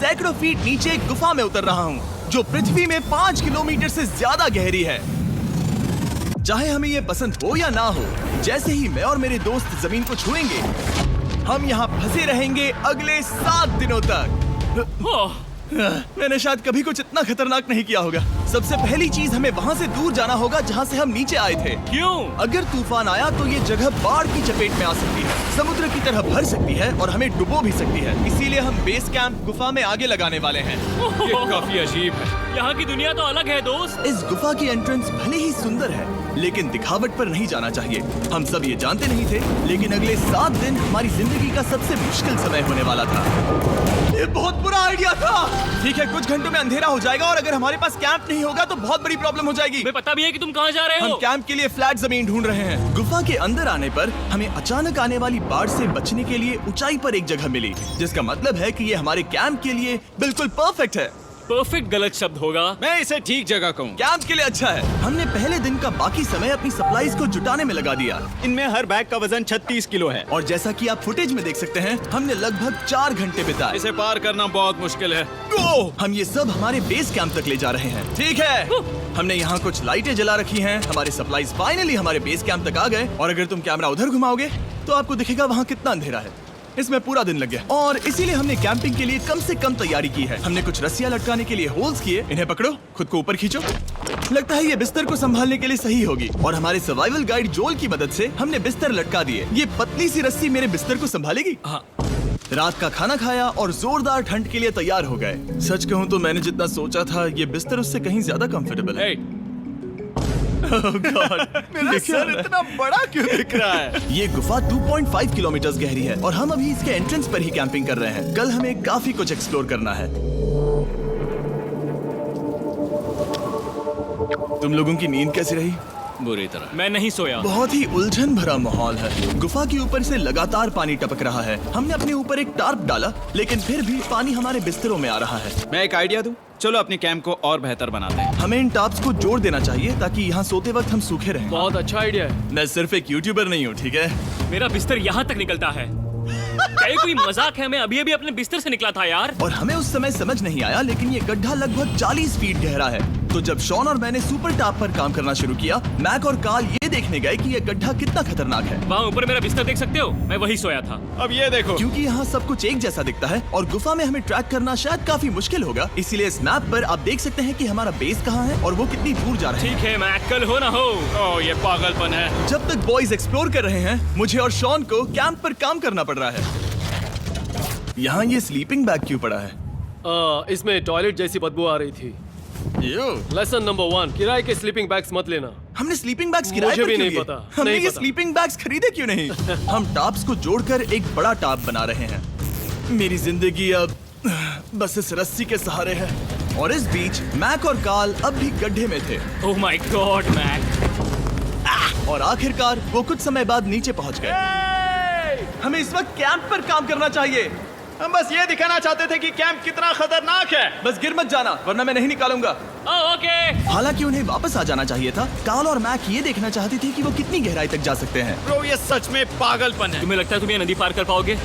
सैकड़ों फीट नीचे एक गुफा में उतर रहा हूँ जो पृथ्वी में 5 किलोमीटर से ज्यादा गहरी है। चाहे हमें ये पसंद हो या ना हो, जैसे ही मैं और मेरे दोस्त जमीन को छुएंगे, हम यहाँ फंसे रहेंगे अगले 7 दिनों तक। मैंने शायद कभी कुछ इतना खतरनाक नहीं किया होगा। सबसे पहली चीज, हमें वहाँ से दूर जाना होगा जहाँ से हम नीचे आए थे। क्यों? अगर तूफान आया तो ये जगह बाढ़ की चपेट में आ सकती है, समुद्र की तरह भर सकती है और हमें डुबो भी सकती है। इसीलिए हम बेस कैंप गुफा में आगे लगाने वाले हैं। ये काफी अजीब है। यहाँ की दुनिया तो अलग है दोस्त। इस गुफा की एंट्रेंस भले ही सुंदर है, लेकिन दिखावट पर नहीं जाना चाहिए। हम सब ये जानते नहीं थे, लेकिन अगले 7 दिन हमारी जिंदगी का सबसे मुश्किल समय होने वाला था। ये बहुत बुरा आइडिया था। ठीक है, कुछ घंटों में अंधेरा हो जाएगा और अगर हमारे पास कैंप नहीं होगा तो बहुत बड़ी प्रॉब्लम हो जाएगी। तुम्हें पता भी है कि तुम कहाँ जा रहे हो? हम कैंप के लिए फ्लैट जमीन ढूंढ रहे हैं। गुफा के अंदर आने पर हमें अचानक आने वाली बाढ़ से बचने के लिए ऊंचाई पर एक जगह मिली, जिसका मतलब है कि ये हमारे कैंप के लिए बिल्कुल परफेक्ट है। परफेक्ट गलत शब्द होगा। मैं इसे ठीक जगह कहूँ। कैंप के लिए अच्छा है। हमने पहले दिन का बाकी समय अपनी सप्लाईज को जुटाने में लगा दिया। इनमें हर बैग का वजन 36 किलो है। और जैसा कि आप फुटेज में देख सकते हैं, हमने लगभग 4 घंटे बिताए। इसे पार करना बहुत मुश्किल है। हम ये सब हमारे बेस कैंप तक ले जा रहे हैं। ठीक है, हमने यहाँ कुछ लाइटें जला रखी हैं। हमारे सप्लाईज फाइनली हमारे बेस कैंप तक आ गए। और अगर तुम कैमरा उधर घुमाओगे तो आपको दिखेगा वहाँ कितना अंधेरा है। इसमें पूरा दिन लग गया और इसीलिए हमने कैंपिंग के लिए कम से कम तैयारी की है। हमने कुछ रस्सियां लटकाने के लिए होल्स किए। इन्हें पकड़ो, खुद को ऊपर खींचो। लगता है ये बिस्तर को संभालने के लिए सही होगी। और हमारे सर्वाइवल गाइड जोल की मदद से हमने बिस्तर लटका दिए। ये पतली सी रस्सी मेरे बिस्तर को संभालेगी। हाँ। रात का खाना खाया और जोरदार ठंड के लिए तैयार हो गए। सच कहूँ तो मैंने जितना सोचा था, ये बिस्तर उससे कहीं ज्यादा कंफर्टेबल है। Oh God, मेरा सर इतना बड़ा क्यों दिख रहा है? ये गुफा 2.5 किलोमीटर गहरी है और हम अभी इसके एंट्रेंस पर ही कैंपिंग कर रहे हैं। कल हमें काफी कुछ एक्सप्लोर करना है। तुम लोगों की नींद कैसी रही? बुरी तरह। मैं नहीं सोया। बहुत ही उलझन भरा माहौल है। गुफा के ऊपर से लगातार पानी टपक रहा है। हमने अपने ऊपर एक टार्प डाला, लेकिन फिर भी पानी हमारे बिस्तरों में आ रहा है। मैं एक आइडिया दूं? चलो अपने कैंप को और बेहतर बनाते हैं। हमें इन टार्प्स को जोड़ देना चाहिए ताकि यहाँ सोते वक्त हम सूखे रहें। बहुत अच्छा आइडिया है। मैं सिर्फ एक यूट्यूबर नहीं हूँ, ठीक है? मेरा बिस्तर यहाँ तक निकलता है। क्या ये कोई मजाक है? मैं अभी अभी अपने बिस्तर से निकला था यार। और हमें उस समय समझ नहीं आया, लेकिन ये गड्ढा लगभग 40 फीट गहरा है। तो जब शॉन और मैंने सुपर टॉप पर काम करना शुरू किया, मैक और कार्ल ये देखने गए कि ये गड्ढा कितना खतरनाक है। वहाँ ऊपर मेरा बिस्तर देख सकते हो? मैं वही सोया था। अब ये देखो। क्योंकि यहाँ सब कुछ एक जैसा दिखता है और गुफा में हमें ट्रैक करना शायद काफी मुश्किल होगा, इसीलिए इस मैप पर आप देख सकते हैं कि हमारा बेस कहाँ है और वो कितनी दूर जा रहा है। ठीक है, मैं कल हो ना हो। ओह, ये पागलपन है। जब तक बॉयज एक्सप्लोर कर रहे हैं, मुझे और शॉन को कैंप पर काम करना पड़ रहा है। यहाँ ये स्लीपिंग बैग क्यों पड़ा है? इसमें टॉयलेट जैसी बदबू आ रही थी। लेसन नंबर 1, किराए के स्लीपिंग बैग्स मत लेना। हमने स्लीपिंग बैग्स किराए मुझे पर भी क्यों नहीं लिए? पता, हमने नहीं ये पता। स्लीपिंग बैग्स खरीदे क्यों नहीं? हम टॉप्स को जोड़कर एक बड़ा टॉप बना रहे हैं। मेरी जिंदगी अब बस इस रस्सी के सहारे है। और इस बीच मैक और कार्ल अब भी गड्ढे में थे। Oh my God Mac. और आखिरकार वो कुछ समय बाद नीचे पहुंच गए। हमें इस वक्त कैंप पर काम करना चाहिए। हम बस ये दिखाना चाहते थे कि कैंप कितना खतरनाक है। बस गिर मत जाना, वरना मैं नहीं निकालूंगा। ओके। हालांकि उन्हें वापस आ जाना चाहिए था। कार्ल और मैक ये देखना चाहते थे कि वो कितनी गहराई तक जा सकते हैं। ब्रो, ये सच में पागलपन है। तुम्हें लगता है तुम ये नदी पार कर पाओगे?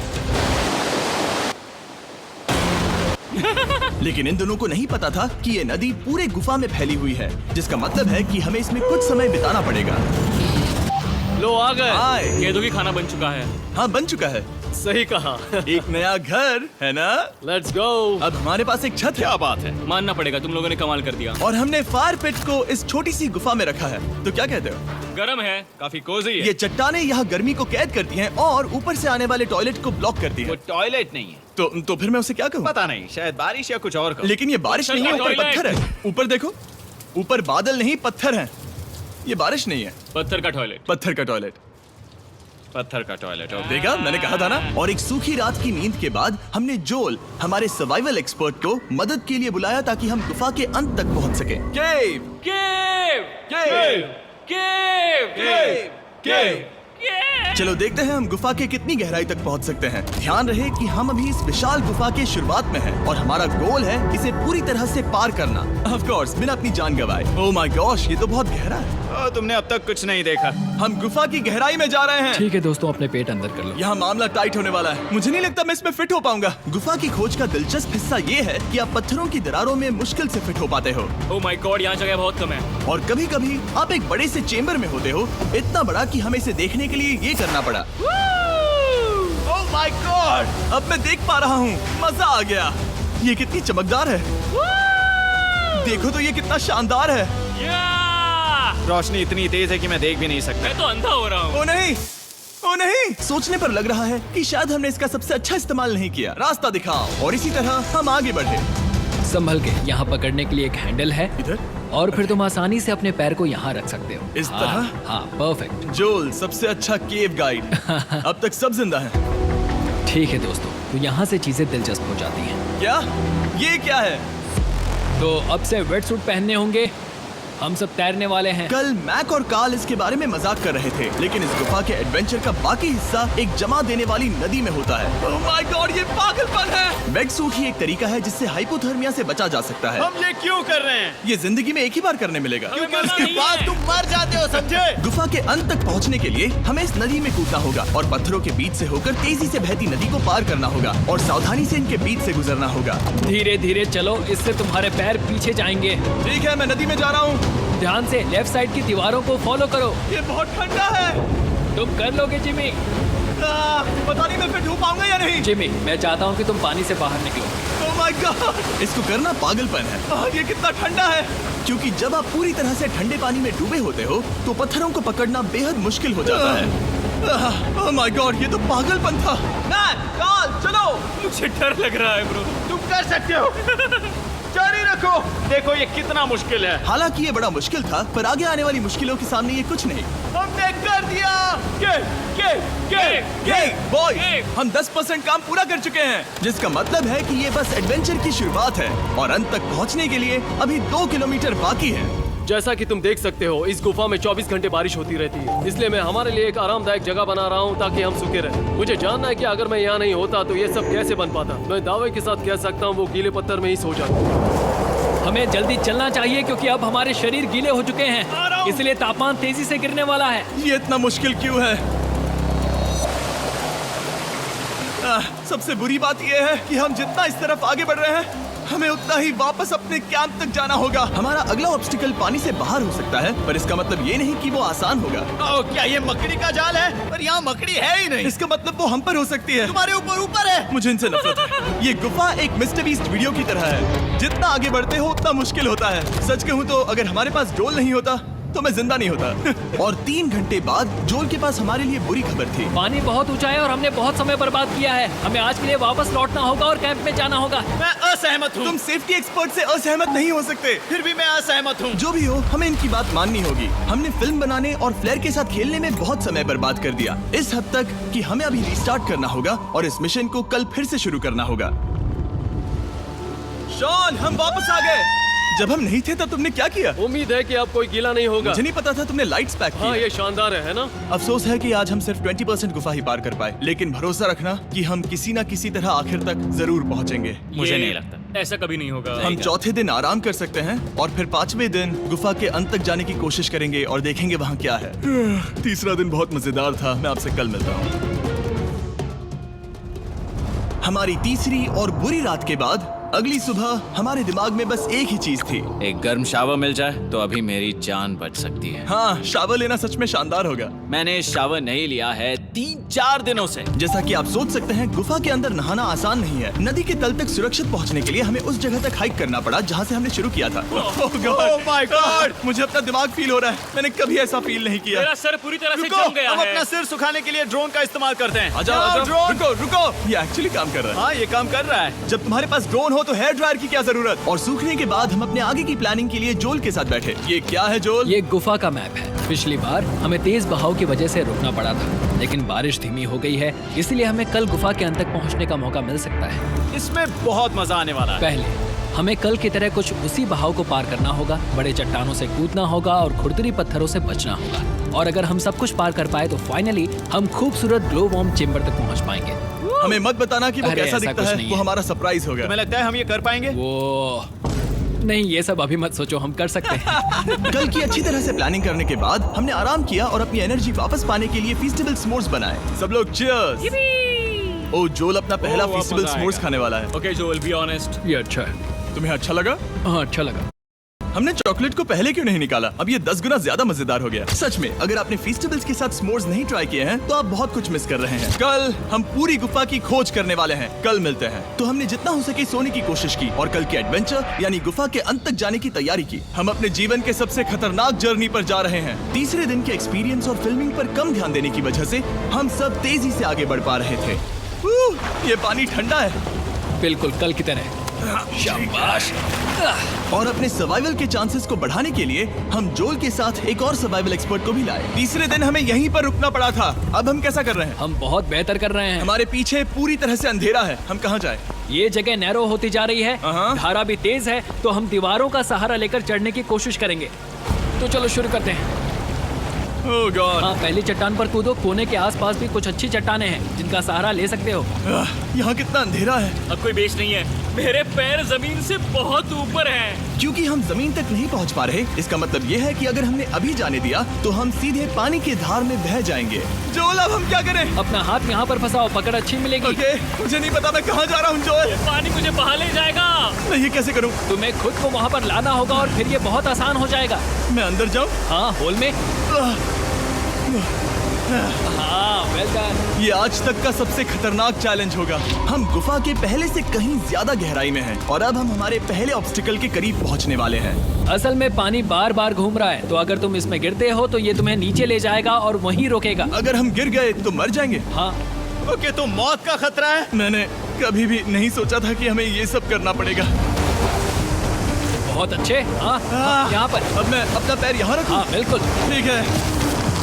लेकिन इन दोनों को नहीं पता था कि ये नदी पूरे गुफा में फैली हुई है, जिसका मतलब है कि हमें इसमें कुछ समय बिताना पड़ेगा। लो आ गए। आए। केदू की खाना बन चुका है। हाँ, बन चुका है। सही कहा। एक नया घर है ना? Let's go. अब हमारे पास एक छत है। क्या बात है। मानना पड़ेगा, तुम लोगों ने कमाल कर दिया। और हमने फायर पिट को इस छोटी सी गुफा में रखा है। तो क्या कहते हो? गरम है। काफी कोजी है। ये चट्टानें यहाँ गर्मी को कैद करती हैं और ऊपर से आने वाले टॉयलेट को ब्लॉक करती वो हैं। टॉयलेट नहीं है। तो फिर मैं उसे क्या कहूँ? पता नहीं, शायद बारिश या कुछ और कहो। लेकिन ये बारिश नहीं है, ऊपर टॉयलेट। पत्थर है। ऊपर देखो, ऊपर बादल नहीं पत्थर है। ये बारिश नहीं है, पत्थर का टॉयलेट। पत्थर का टॉयलेट। पत्थर का टॉयलेट। देखा, मैंने कहा था ना। और एक सूखी रात की नींद के बाद हमने जोल, हमारे सर्वाइवल एक्सपर्ट को मदद के लिए बुलाया ताकि हम गुफा के अंत तक पहुंच सके। केव, केव, केव, केव, केव, केव। केव। चलो देखते हैं हम गुफा के कितनी गहराई तक पहुंच सकते हैं। ध्यान रहे कि हम अभी इस विशाल गुफा के शुरुआत में हैं और हमारा गोल है इसे पूरी तरह से पार करना। ऑफ कोर्स, बिना अपनी जान गंवाए। ओह माय गॉश, ये तो बहुत गहरा है। तुमने अब तक कुछ नहीं देखा। हम गुफा की गहराई में जा रहे हैं। ठीक है दोस्तों, अपने पेट अंदर कर लो। यहाँ मामला टाइट होने वाला है। मुझे नहीं लगता मैं इसमें फिट हो पाऊंगा। गुफा की खोज का दिलचस्प हिस्सा ये है कि आप पत्थरों की दरारों में मुश्किल से फिट हो पाते हो, ओह माय गॉड, यहाँ जगह बहुत कम है। और कभी कभी आप एक बड़े से चेम्बर में होते हो, इतना बड़ा कि हमें इसे देखने के लिए ये करना पड़ा। ओह माय गॉड! अब मैं देख पा रहा हूँ, मजा आ गया। ये कितनी चमकदार है, देखो तो ये कितना शानदार है। रोशनी इतनी तेज है कि मैं देख भी नहीं सकता। मैं तो अंधा हो रहा हूँ। ओ नहीं, ओ नहीं, सोचने पर लग रहा है कि शायद हमने इसका सबसे अच्छा इस्तेमाल नहीं किया। रास्ता दिखाओ। और इसी तरह हम आगे बढ़े। संभल के, यहाँ पकड़ने के लिए एक हैंडल है इधर और फिर तुम आसानी से अपने पैर को यहाँ रख सकते हो। इस तरह? हाँ, परफेक्ट। जोल सबसे अच्छा केव गाइड। अब तक सब जिंदा हैं। ठीक है दोस्तों, तो यहाँ से चीजें दिलचस्प हो जाती हैं। क्या? ये क्या है? तो अब से वेट सूट पहनने होंगे। हम सब तैरने वाले हैं। कल मैक और कार्ल इसके बारे में मजाक कर रहे थे, लेकिन इस गुफा के एडवेंचर का बाकी हिस्सा एक जमा देने वाली नदी में होता है। ओह माय गॉड, ये पागलपन है। वेट सूट ही एक तरीका है जिससे हाइपोथर्मिया से बचा जा सकता है। हम ये क्यों कर रहे हैं? ये जिंदगी में एक ही बार करने मिलेगा। क्योंकि उसके बाद तुम मर जाते हो, समझे? गुफा के अंत तक पहुंचने के लिए हमें इस नदी में कूदना होगा और पत्थरों के बीच से होकर तेजी से बहती नदी को पार करना होगा और सावधानी से इनके बीच से गुजरना होगा। धीरे धीरे चलो, इससे तुम्हारे पैर पीछे जाएंगे। ठीक है, मैं नदी में जा रहा हूँ। ध्यान से लेफ्ट साइड की दीवारों को फॉलो करो। ये बहुत ठंडा है। तुम कर लोगे जिमी। पता नहीं मैं फिट हो पाऊंगा या नहीं। जिमी, मैं चाहता हूँ कि तुम पानी से बाहर निकलो। ओह माय गॉड, इसको करना पागलपन है। ये कितना ठंडा है। क्योंकि जब आप पूरी तरह से ठंडे पानी में डूबे होते हो तो पत्थरों को पकड़ना बेहद मुश्किल हो जाता है। ओह माय गॉड, ये तो पागलपन था। कार्ल, चलो। मुझे डर लग रहा है ब्रो। तुम कर सकते हो। जारी रखो। देखो ये कितना मुश्किल है। हालांकि ये बड़ा मुश्किल था, पर आगे आने वाली मुश्किलों के सामने ये कुछ नहीं। हमने कर दिया। बॉय, हम 10% काम पूरा कर चुके हैं, जिसका मतलब है कि ये बस एडवेंचर की शुरुआत है और अंत तक पहुंचने के लिए अभी 2 किलोमीटर बाकी है। जैसा कि तुम देख सकते हो, इस गुफा में 24 घंटे बारिश होती रहती है, इसलिए मैं हमारे लिए एक आरामदायक जगह बना रहा हूँ ताकि हम सूखे रहें। मुझे जानना है कि अगर मैं यहाँ नहीं होता तो ये सब कैसे बन पाता। मैं दावे के साथ कह सकता हूँ वो गीले पत्थर में ही सो जाता। हमें जल्दी चलना चाहिए क्योंकि अब हमारे शरीर गीले हो चुके हैं, इसलिए तापमान तेजी से गिरने वाला है। ये इतना मुश्किल क्यों है? सबसे बुरी बात यह है कि हम जितना इस तरफ आगे बढ़ रहे हैं, हमें उतना ही वापस अपने कैंप तक जाना होगा। हमारा अगला ऑब्स्टिकल पानी से बाहर हो सकता है, पर इसका मतलब ये नहीं कि वो आसान होगा। ओह, क्या ये मकड़ी का जाल है? पर यहाँ मकड़ी है ही नहीं। इसका मतलब वो हम पर हो सकती है। तुम्हारे ऊपर है। मुझे इनसे नफरत है। ये गुफा एक मिस्टर बीस्ट वीडियो की तरह है। जितना आगे बढ़ते हो उतना मुश्किल होता है। सच कहूँ तो अगर हमारे पास जोल नहीं होता तो मैं जिंदा नहीं होता। और 3 घंटे बाद जोल के पास हमारे लिए बुरी खबर थी। पानी बहुत ऊंचा है और हमने बहुत समय बर्बाद किया है। हमें आज के लिए वापस लौटना होगा और कैंप में जाना होगा। मैं असहमत हूँ। तुम सेफ्टी एक्सपर्ट से असहमत नहीं हो सकते। फिर भी मैं असहमत हूँ। जो भी हो, हमें इनकी बात माननी होगी। हमने फिल्म बनाने और फ्लेयर के साथ खेलने में बहुत समय बर्बाद कर दिया, इस हद तक कि हमें अभी रिस्टार्ट करना होगा और इस मिशन को कल फिर से शुरू करना होगा। शॉन, हम वापस आ गए। जब हम नहीं थे तब तुमने क्या किया? उम्मीद है कि अब कोई गीला नहीं होगा। मुझे नहीं पता था तुमने लाइट्स पैक की। हाँ, ये शानदार है ना? अफसोस है कि आज हम सिर्फ 20% गुफा ही पार कर पाए, लेकिन भरोसा रखना कि हम किसी न किसी तरह आखिर तक जरूर पहुंचेंगे। मुझे नहीं लगता ऐसा कभी नहीं होगा। हम चौथे दिन आराम कर सकते हैं और फिर 5वें दिन गुफा के अंत तक जाने की कोशिश करेंगे और देखेंगे वहाँ क्या है। तीसरा दिन बहुत मजेदार था। मैं आपसे कल मिलता हूँ। हमारी तीसरी और बुरी रात के बाद अगली सुबह हमारे दिमाग में बस एक ही चीज थी। एक गर्म शावर मिल जाए तो अभी मेरी जान बच सकती है। हाँ, शावर लेना सच में शानदार होगा। मैंने शावर नहीं लिया है 3-4 दिनों से। जैसा कि आप सोच सकते हैं, गुफा के अंदर नहाना आसान नहीं है। नदी के तल तक सुरक्षित पहुंचने के लिए हमें उस जगह तक हाइक करना पड़ा जहां से हमने शुरू किया था। Oh my God! मुझे अपना दिमाग फील हो रहा है। मैंने कभी ऐसा फील नहीं किया। मेरा सर पूरी तरह से रुको, जम गया हम है। अपना सिर सुखाने के लिए ड्रोन का इस्तेमाल करते हैं। आ जाओ, ड्रोन। रुको रुको, ये एक्चुअली काम कर रहा है। हाँ, ये काम कर रहा है। जब तुम्हारे पास ड्रोन हो तो हेयर ड्रायर की क्या जरूरत। और सूखने के बाद हम अपने आगे की प्लानिंग के लिए जोल के साथ बैठे। ये क्या है जोल? ये गुफा का मैप है। पिछली बार हमें तेज बहाव की वजह से रुकना पड़ा था, लेकिन बारिश धीमी हो गई है, इसलिए हमें कल गुफा के अंत तक पहुंचने का मौका मिल सकता है। इसमें बहुत मजा आने वाला है। पहले हमें कल की तरह कुछ उसी बहाव को पार करना होगा, बड़े चट्टानों से कूदना होगा और खुरदरी पत्थरों से बचना होगा। और अगर हम सब कुछ पार कर पाए तो फाइनली हम खूबसूरत ग्लो वार्म चेम्बर तक पहुंच पाएंगे। हमें मत बताना कि वो अरे, कैसा ऐसा दिखता कुछ है। नहीं वो है। हमारा सरप्राइज होगा। तुम्हें लगता है हम ये कर पाएंगे? वो नहीं, ये सब अभी मत सोचो, हम कर सकते हैं। कल की अच्छी तरह से प्लानिंग करने के बाद हमने आराम किया और अपनी एनर्जी वापस पाने के लिए फीस्टेबल s'mores बनाए। सब लोग cheers! ओ जोल अपना पहला ओ, वापस फीस्टेबल s'mores आएगा। खाने वाला है। ओके जोल, बी ऑनेस्ट। ये अच्छा है। तुम्हें अच्छा लगा? हाँ, अच्छा लगा। हमने चॉकलेट को पहले क्यों नहीं निकाला? अब ये 10 गुना ज्यादा मजेदार हो गया। सच में, अगर आपने फीस्टेबल्स के साथ s'mores नहीं ट्राई किए हैं तो आप बहुत कुछ मिस कर रहे हैं। कल हम पूरी गुफा की खोज करने वाले हैं। कल मिलते हैं। तो हमने जितना हो सके सोने की कोशिश की और कल के एडवेंचर यानी गुफा के अंत तक जाने की तैयारी की। हम अपने जीवन के सबसे खतरनाक जर्नी पर जा रहे हैं। तीसरे दिन के एक्सपीरियंस और फिल्मिंग पर कम ध्यान देने की वजह से हम सब तेजी से आगे बढ़ पा रहे थे। ये पानी ठंडा है। बिल्कुल कल की तरह। शाबाश। और अपने सर्वाइवल के चांसेस को बढ़ाने के लिए हम जोल के साथ एक और सर्वाइवल एक्सपर्ट को भी लाए। तीसरे दिन हमें यहीं पर रुकना पड़ा था। अब हम कैसा कर रहे हैं? हम बहुत बेहतर कर रहे हैं। हमारे पीछे पूरी तरह से अंधेरा है। हम कहाँ जाए? ये जगह नैरो होती जा रही है, हाँ। धारा भी तेज है, तो हम दीवारों का सहारा लेकर चढ़ने की कोशिश करेंगे। तो चलो शुरू करते हैं। ओह गॉड। हाँ, पहली चट्टान पर कूदो। कोने के आसपास भी कुछ अच्छी चट्टानें हैं जिनका सहारा ले सकते हो। यहाँ कितना अंधेरा है। अब कोई बेस नहीं है। मेरे पैर जमीन से बहुत ऊपर हैं। क्योंकि हम जमीन तक नहीं पहुँच पा रहे, इसका मतलब ये है कि अगर हमने अभी जाने दिया तो हम सीधे पानी की धार में बह जाएंगे। जोल, अब हम क्या करें? अपना हाथ यहाँ पर फंसाओ, पकड़ अच्छी मिलेगी। ओके, मुझे नहीं पता मैं कहाँ जा रहा हूँ जोल। पानी मुझे बहा ले जाएगा। मैं ये कैसे करूँ? तुम्हें खुद को वहाँ पर लाना होगा और फिर ये बहुत आसान हो जाएगा। मैं अंदर जाऊँ? हाँ, होल में। हाँ, वेल डन। ये आज तक का सबसे खतरनाक चैलेंज होगा। हम गुफा के पहले से कहीं ज्यादा गहराई में हैं और अब हम हमारे पहले ऑब्स्टिकल के करीब पहुंचने वाले हैं। असल में पानी बार बार घूम रहा है, तो अगर तुम इसमें गिरते हो तो ये तुम्हें नीचे ले जाएगा और वहीं रोकेगा। अगर हम गिर गए तो मर जाएंगे। हाँ, ओके, तो मौत का खतरा है। मैंने कभी भी नहीं सोचा था कि हमें ये सब करना पड़ेगा। बहुत अच्छे। हाँ, हाँ, यहाँ पर। अब मैं अपना पैर यहाँ रखूं? हाँ, बिल्कुल। ठीक है।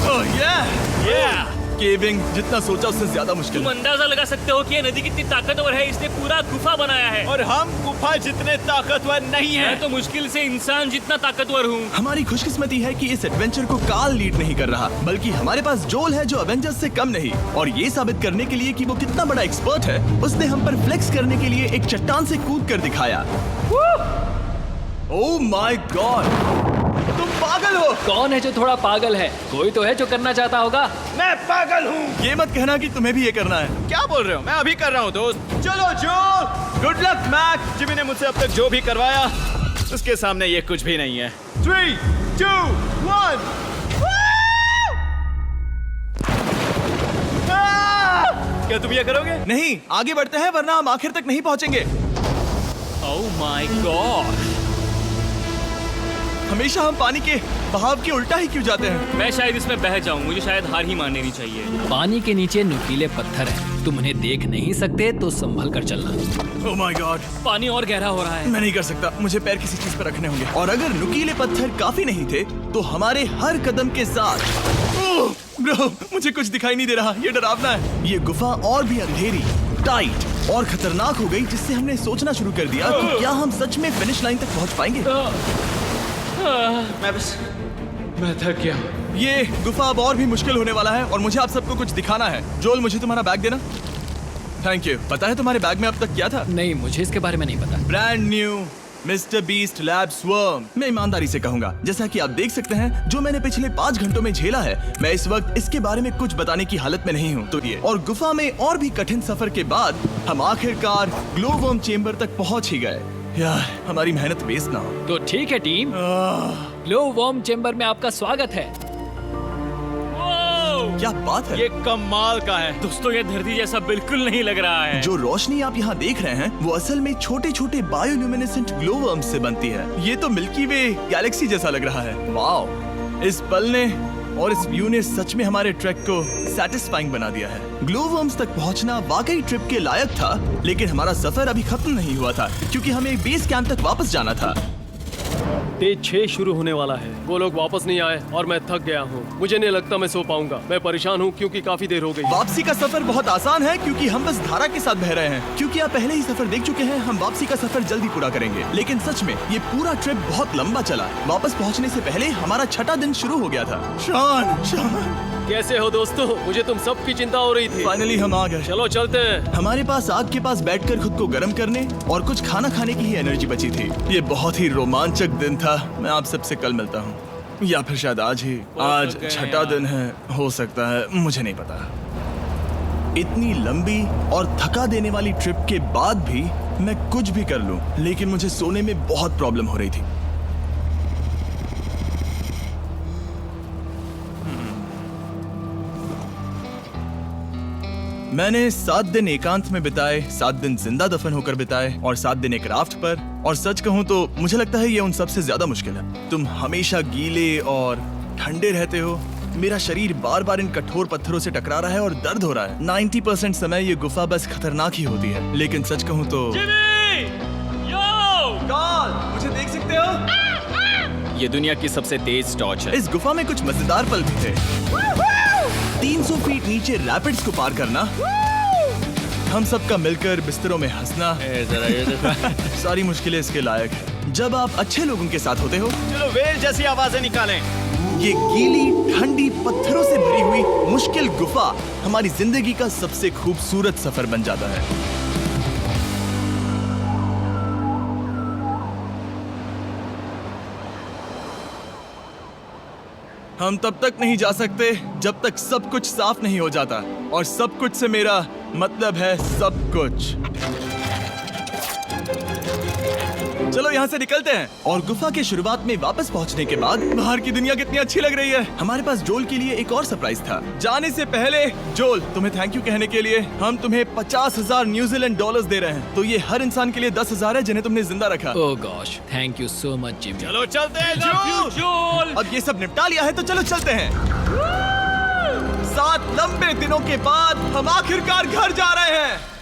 ओह yeah! केविंग जितना सोचा उससे ज्यादा मुश्किल तुम है। अंदाजा लगा सकते हो कि ये नदी कितनी ताकतवर है। इसने पूरा गुफा बनाया है। और हम गुफा जितने ताकतवर नहीं मैं हैं। तो मुश्किल से इंसान जितना ताकतवर हूँ। हमारी खुशकिस्मती है कि इस एडवेंचर को काल लीड नहीं कर रहा, बल्कि हमारे पास जोल है जो अवेंजर्स से कम नहीं। और ये साबित करने के लिए कि वो कितना बड़ा एक्सपर्ट है, उसने हम पर फ्लेक्स करने के लिए एक चट्टान से कूद कर दिखाया। ओह माय गॉड, तुम पागल हो। कौन है जो थोड़ा पागल है? कोई तो है जो करना चाहता होगा। मैं पागल हूँ। ये मत कहना कि तुम्हें भी ये करना है। क्या बोल रहे हो? मैं अभी कर रहा हूँ दोस्त। चलो जो, गुड लक मैक। जिमी ने मुझसे अब तक जो भी करवाया उसके सामने ये कुछ भी नहीं है। 3, 2, 1। क्या तुम ये करोगे? नहीं, आगे बढ़ते हैं वरना हम आखिर तक नहीं पहुंचेंगे। ओह माय गॉड। हमेशा हम पानी के बहाव के उल्टा ही क्यों जाते हैं? मैं शायद इसमें बह जाऊं। मुझे शायद हार ही मान लेनी चाहिए। पानी के नीचे नुकीले पत्थर हैं। तुम उन्हें देख नहीं सकते तो संभल कर चलना। ओह माय गॉड, पानी और गहरा हो रहा है। मैं नहीं कर सकता। मुझे पैर किसी चीज पर रखने होंगे। और अगर नुकीले पत्थर काफी नहीं थे तो हमारे हर कदम के साथ ओह ब्रो, मुझे कुछ दिखाई नहीं दे रहा। ये डरावना है। ये गुफा और भी अंधेरी, टाइट और खतरनाक हो गई, जिससे हमने सोचना शुरू कर दिया कि क्या हम सच में फिनिश लाइन तक पहुंच पाएंगे। मैं थक गया। ये गुफा अब और भी मुश्किल होने वाला है और मुझे आप सबको कुछ दिखाना है। जोल, मुझे तुम्हारा बैग देना। Thank you. पता है तुम्हारे बैग में अब तक क्या था? नहीं, मुझे इसके बारे में नहीं पता। Brand new mister beast lab swarm. मैं ईमानदारी से कहूंगा, जैसा कि आप देख सकते हैं, जो मैंने पिछले 5 घंटों में झेला है, मैं इस वक्त इसके बारे में कुछ बताने की हालत में नहीं हूँ। तो ये और गुफा में और भी कठिन सफर के बाद हम आखिरकार ग्लो वर्म चेम्बर तक पहुंच ही गए। यार, हमारी मेहनत वेस्ट ना हो। तो ठीक है टीम, ग्लो वर्म चेम्बर में आपका स्वागत है। क्या बात है? ये कमाल का है। दोस्तों, ये धरती जैसा बिल्कुल नहीं लग रहा है। जो रोशनी आप यहाँ देख रहे हैं वो असल में छोटे छोटे बायोल्यूमिनेसेंट ग्लो वर्म्स से बनती है। ये तो मिल्की वे गैलेक्सी जैसा लग रहा है। वाओ, इस पल ने और इस व्यू ने सच में हमारे ट्रैक को सैटिस्फाइंग बना दिया है। ग्लो वर्म्स तक पहुंचना वाकई ट्रिप के लायक था, लेकिन हमारा सफर अभी खत्म नहीं हुआ था क्योंकि हमें बेस कैंप तक वापस जाना था। डे 6 शुरू होने वाला है। वो लोग वापस नहीं आए और मैं थक गया हूँ। मुझे नहीं लगता मैं सो पाऊंगा। मैं परेशान हूँ क्योंकि काफी देर हो गई। वापसी का सफर बहुत आसान है क्योंकि हम बस धारा के साथ बह रहे हैं। क्योंकि आप पहले ही सफर देख चुके हैं, हम वापसी का सफर जल्दी पूरा करेंगे। लेकिन सच में ये पूरा ट्रिप बहुत लंबा चला। वापस पहुंचने से पहले हमारा 6ठा दिन शुरू हो गया था। शान, कैसे हो दोस्तों? मुझे तुम सबकी चिंता हो रही थी। फाइनली हम आ गए। चलो चलते हैं। हमारे पास आग के पास बैठकर खुद को गर्म करने और कुछ खाना खाने की ही एनर्जी बची थी। ये बहुत ही रोमांचक दिन था। मैं आप सबसे कल मिलता हूँ, या फिर शायद आज ही। आज छठा दिन है, हो सकता है, मुझे नहीं पता। इतनी लंबी और थका देने वाली ट्रिप के बाद भी मैं कुछ भी कर लूं, लेकिन मुझे सोने में बहुत प्रॉब्लम हो रही थी। मैंने 7 दिन एकांत में बिताए, 7 दिन जिंदा दफन होकर बिताए और 7 दिन एक राफ्ट पर। और सच कहूं तो मुझे लगता है ये उन सबसे ज्यादा मुश्किल है। तुम हमेशा गीले और ठंडे रहते हो। मेरा शरीर बार बार इन कठोर पत्थरों से टकरा रहा है और दर्द हो रहा है। 90% समय ये गुफा बस खतरनाक ही होती है। लेकिन सच कहूं तो कार्ल, मुझे देख सकते हो? ये दुनिया की सबसे तेज टॉर्च है। इस गुफा में कुछ मजेदार पल भी थे। 300 फीट नीचे रैपिड्स को पार करना, हम सबका मिलकर बिस्तरों में हंसना, सारी मुश्किलें इसके लायक है जब आप अच्छे लोगों के साथ होते हो। चलो वेल जैसी आवाजें निकालें। ये गीली ठंडी पत्थरों से भरी हुई मुश्किल गुफा हमारी जिंदगी का सबसे खूबसूरत सफर बन जाता है। हम तब तक नहीं जा सकते जब तक सब कुछ साफ नहीं हो जाता, और सब कुछ से मेरा मतलब है सब कुछ। चलो यहाँ से निकलते हैं। और गुफा के शुरुआत में वापस पहुँचने के बाद बाहर की दुनिया कितनी अच्छी लग रही है। हमारे पास जोल के लिए एक और सरप्राइज था। जाने से पहले जोल, तुम्हें थैंक यू कहने के लिए हम तुम्हें 50,000 न्यूजीलैंड डॉलर्स दे रहे हैं। तो ये हर इंसान के लिए 10,000 है जिन्हें तुमने जिंदा रखा। Oh gosh, thank you so much Jimmy. चलो चलते हैं जोल। अब ये सब निपटा लिया है तो चलो चलते हैं। 7 लंबे दिनों के बाद हम आखिरकार घर जा रहे हैं।